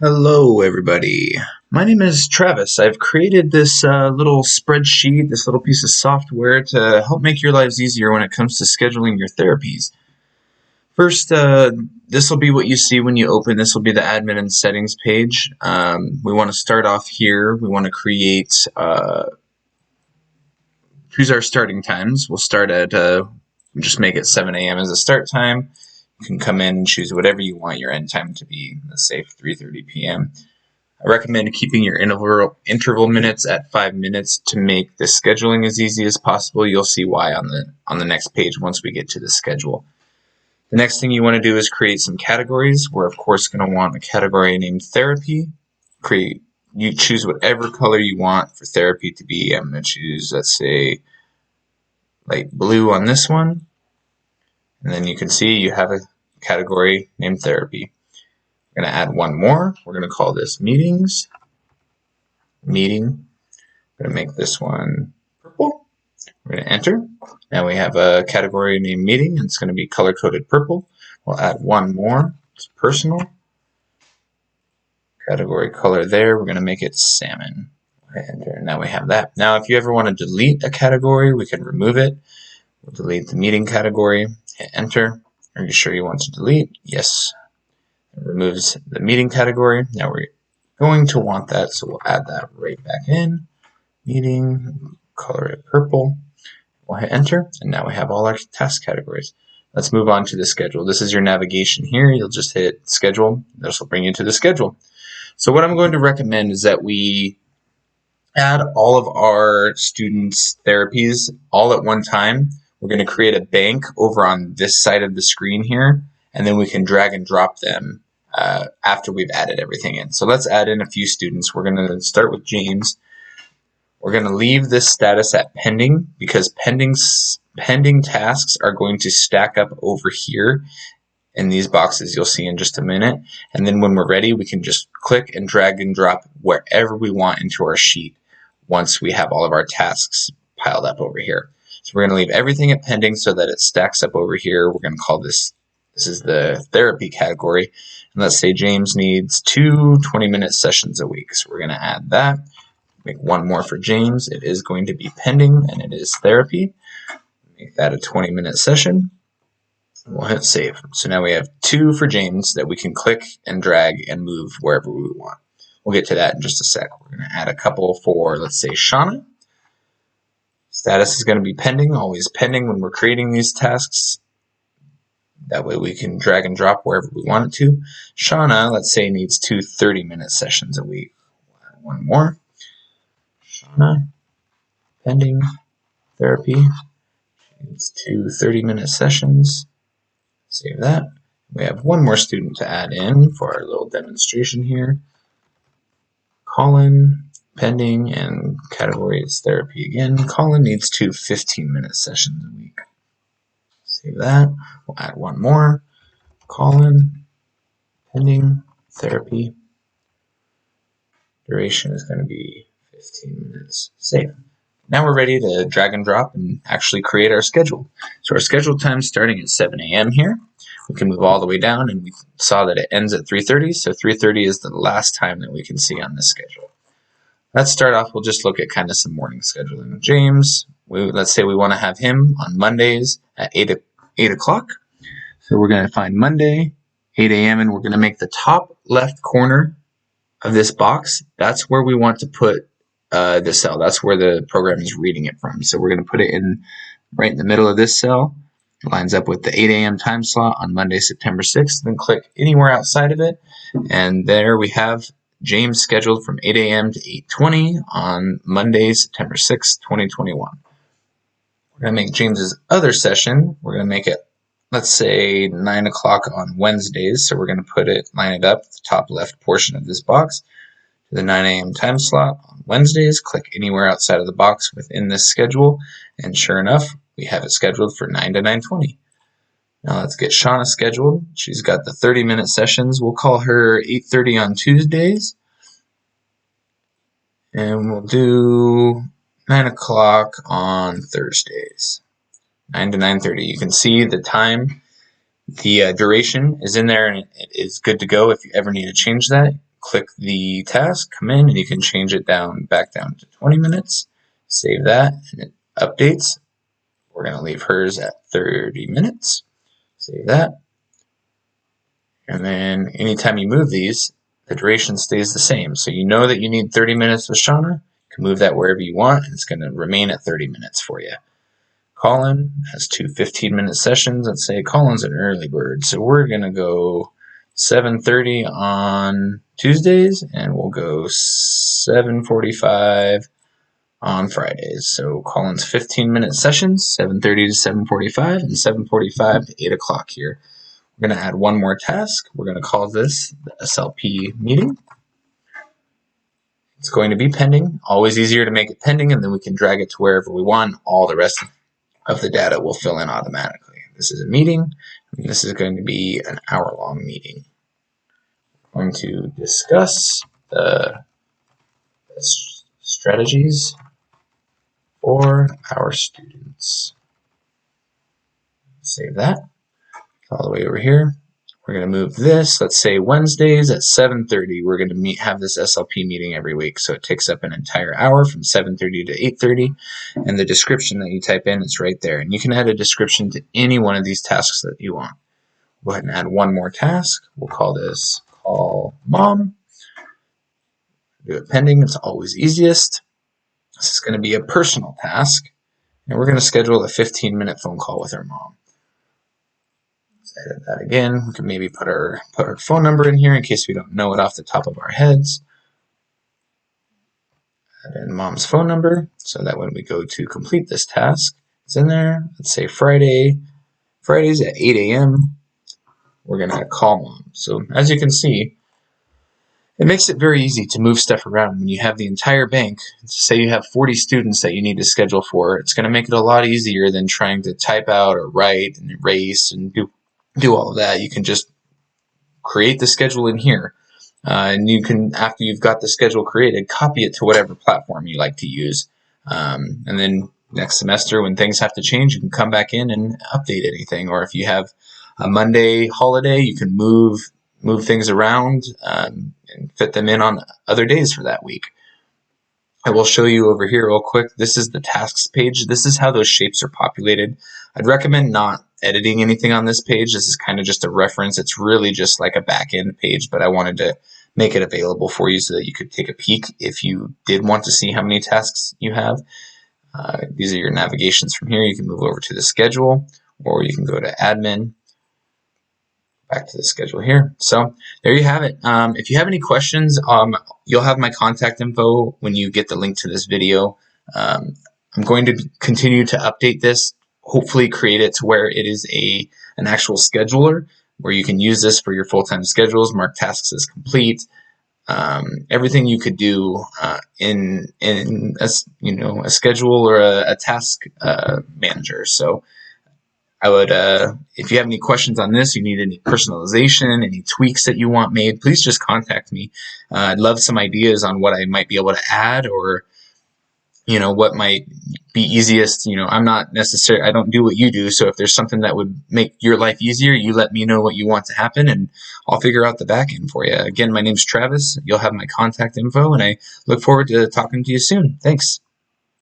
Hello, everybody. My name is Travis. I've created this little spreadsheet, this little piece of software to help make your lives easier when it comes to scheduling your therapies. First, this will be what you see when you open. This will be the admin and settings page. We want to start off here. We want to choose our starting times. We'll start at, just make it 7 a.m. as a start time. You can come in and choose whatever you want your end time to be, let's say 3:30 p.m. I recommend keeping your interval minutes at 5 minutes to make the scheduling as easy as possible. You'll see why on the next page once we get to the schedule. The next thing you want to do is create some categories. We're of course going to want a category named therapy. You choose whatever color you want for therapy to be. I'm going to choose, let's say, light blue on this one. And then you can see you have a category named therapy. We're going to add one more. We're going to call this meetings. Meeting. We're going to make this one purple. We're going to enter. Now we have a category named meeting, and it's going to be color-coded purple. We'll add one more. It's personal. Category color there. We're going to make it salmon. Enter. Now we have that. Now if you ever want to delete a category, we can remove it. We'll delete the meeting category. Hit enter. Are you sure you want to delete? Yes. It removes the meeting category. Now we're going to want that, so we'll add that right back in. Meeting, color it purple. We'll hit enter, and now we have all our task categories. Let's move on to the schedule. This is your navigation here. You'll just hit schedule. This will bring you to the schedule. So what I'm going to recommend is that we add all of our students' therapies all at one time. We're going to create a bank over on this side of the screen here, and then we can drag and drop them after we've added everything in. So let's add in a few students. We're going to start with James. We're going to leave this status at pending because pending tasks are going to stack up over here in these boxes you'll see in just a minute. And then when we're ready, we can just click and drag and drop wherever we want into our sheet once we have all of our tasks piled up over here. So we're going to leave everything at pending so that it stacks up over here. We're going to call this is the therapy category. And let's say James needs 2 20-minute sessions a week. So we're going to add that. Make one more for James. It is going to be pending, and it is therapy. Make that a 20-minute session. We'll hit save. So now we have 2 for James that we can click and drag and move wherever we want. We'll get to that in just a sec. We're going to add a couple for, let's say, Shauna. Status is going to be pending, always pending when we're creating these tasks. That way we can drag and drop wherever we want it to. Shauna, let's say, needs 2 30-minute sessions a week. We'll add one more. Shauna, pending, therapy. She needs 2 30-minute sessions. Save that. We have one more student to add in for our little demonstration here. Colin, pending, and category is therapy again. Colin needs 2 15-minute sessions a week. Save that. We'll add one more. Colin, pending, therapy. Duration is going to be 15 minutes. Save. Now we're ready to drag and drop and actually create our schedule. So our schedule time is starting at 7 a.m. here. We can move all the way down, and we saw that it ends at 3:30, so 3:30 is the last time that we can see on this schedule. Let's start off, we'll just look at kind of some morning scheduling. James, let's say we want to have him on Mondays at 8 o'clock. So we're going to find Monday, 8 a.m., and we're going to make the top left corner of this box, that's where we want to put the cell. That's where the program is reading it from. So we're going to put it in right in the middle of this cell. It lines up with the 8 a.m. time slot on Monday, September 6th. Then click anywhere outside of it. And there we have James scheduled from 8 a.m. to 8:20 on Monday, September 6th, 2021. We're going to make James's other session. We're going to make it, let's say, 9 o'clock on Wednesdays. So we're going to line it up, the top left portion of this box, to the 9 a.m. time slot on Wednesdays. Click anywhere outside of the box within this schedule. And sure enough, we have it scheduled for 9 to 9:20. Now let's get Shauna scheduled. She's got the 30-minute sessions. We'll call her 8:30 on Tuesdays. And we'll do 9 o'clock on Thursdays. 9 to 9:30. You can see the time, the duration is in there, and it is good to go. If you ever need to change that, click the task, come in, and you can change it back down to 20 minutes. Save that, and it updates. We're going to leave hers at 30 minutes. Save that. And then anytime you move these, the duration stays the same. So you know that you need 30 minutes with Shauna. You can move that wherever you want, and it's going to remain at 30 minutes for you. Colin has 2 15-minute sessions. Let's say Colin's an early bird. So we're going to go 7:30 on Tuesdays, and we'll go 7:45 on Fridays. So Colin's 15-minute sessions, 7:30 to 7:45, and 7:45 to 8 o'clock here. We're going to add one more task. We're going to call this the SLP meeting. It's going to be pending. Always easier to make it pending, and then we can drag it to wherever we want. All the rest of the data will fill in automatically. This is a meeting, and this is going to be an hour-long meeting. We're going to discuss the strategies for our students. Save that. All the way over here. We're going to move this. Let's say Wednesdays at 7:30. We're going to have this SLP meeting every week. So it takes up an entire hour from 7:30 to 8:30. And the description that you type in is right there. And you can add a description to any one of these tasks that you want. Go ahead and add one more task. We'll call this Call Mom. Do it pending. It's always easiest. This is going to be a personal task. And we're going to schedule a 15-minute phone call with our mom. Edit that again. We can maybe put our phone number in here in case we don't know it off the top of our heads. Add in mom's phone number so that when we go to complete this task, it's in there. Let's say Fridays at 8 a.m. We're going to call mom. So as you can see, it makes it very easy to move stuff around when you have the entire bank. Say you have 40 students that you need to schedule for. It's going to make it a lot easier than trying to type out or write and erase and do all of that. You can just create the schedule in here, and you can, after you've got the schedule created, copy it to whatever platform you like to use, and then next semester when things have to change, you can come back in and update anything. Or if you have a Monday holiday, you can move things around and fit them in on other days for that week. I will show you over here real quick. This is the tasks page. This is how those shapes are populated. I'd recommend not editing anything on this page. This is kind of just a reference. It's really just like a back-end page, but I wanted to make it available for you so that you could take a peek if you did want to see how many tasks you have. These are your navigations from here. You can move over to the schedule, or you can go to admin, back to the schedule here. So there you have it. If you have any questions, you'll have my contact info when you get the link to this video. I'm going to continue to update this, hopefully create it to where it is an actual scheduler where you can use this for your full-time schedules, mark tasks as complete, everything you could do in a schedule or a task manager. So I would, if you have any questions on this, you need any personalization, any tweaks that you want made, please just contact me. I'd love some ideas on what I might be able to add, or what might be easiest. I'm not necessarily, I don't do what you do, so if there's something that would make your life easier, you let me know what you want to happen, and I'll figure out the back end for you. Again, my name's Travis. You'll have my contact info, and I look forward to talking to you soon. Thanks.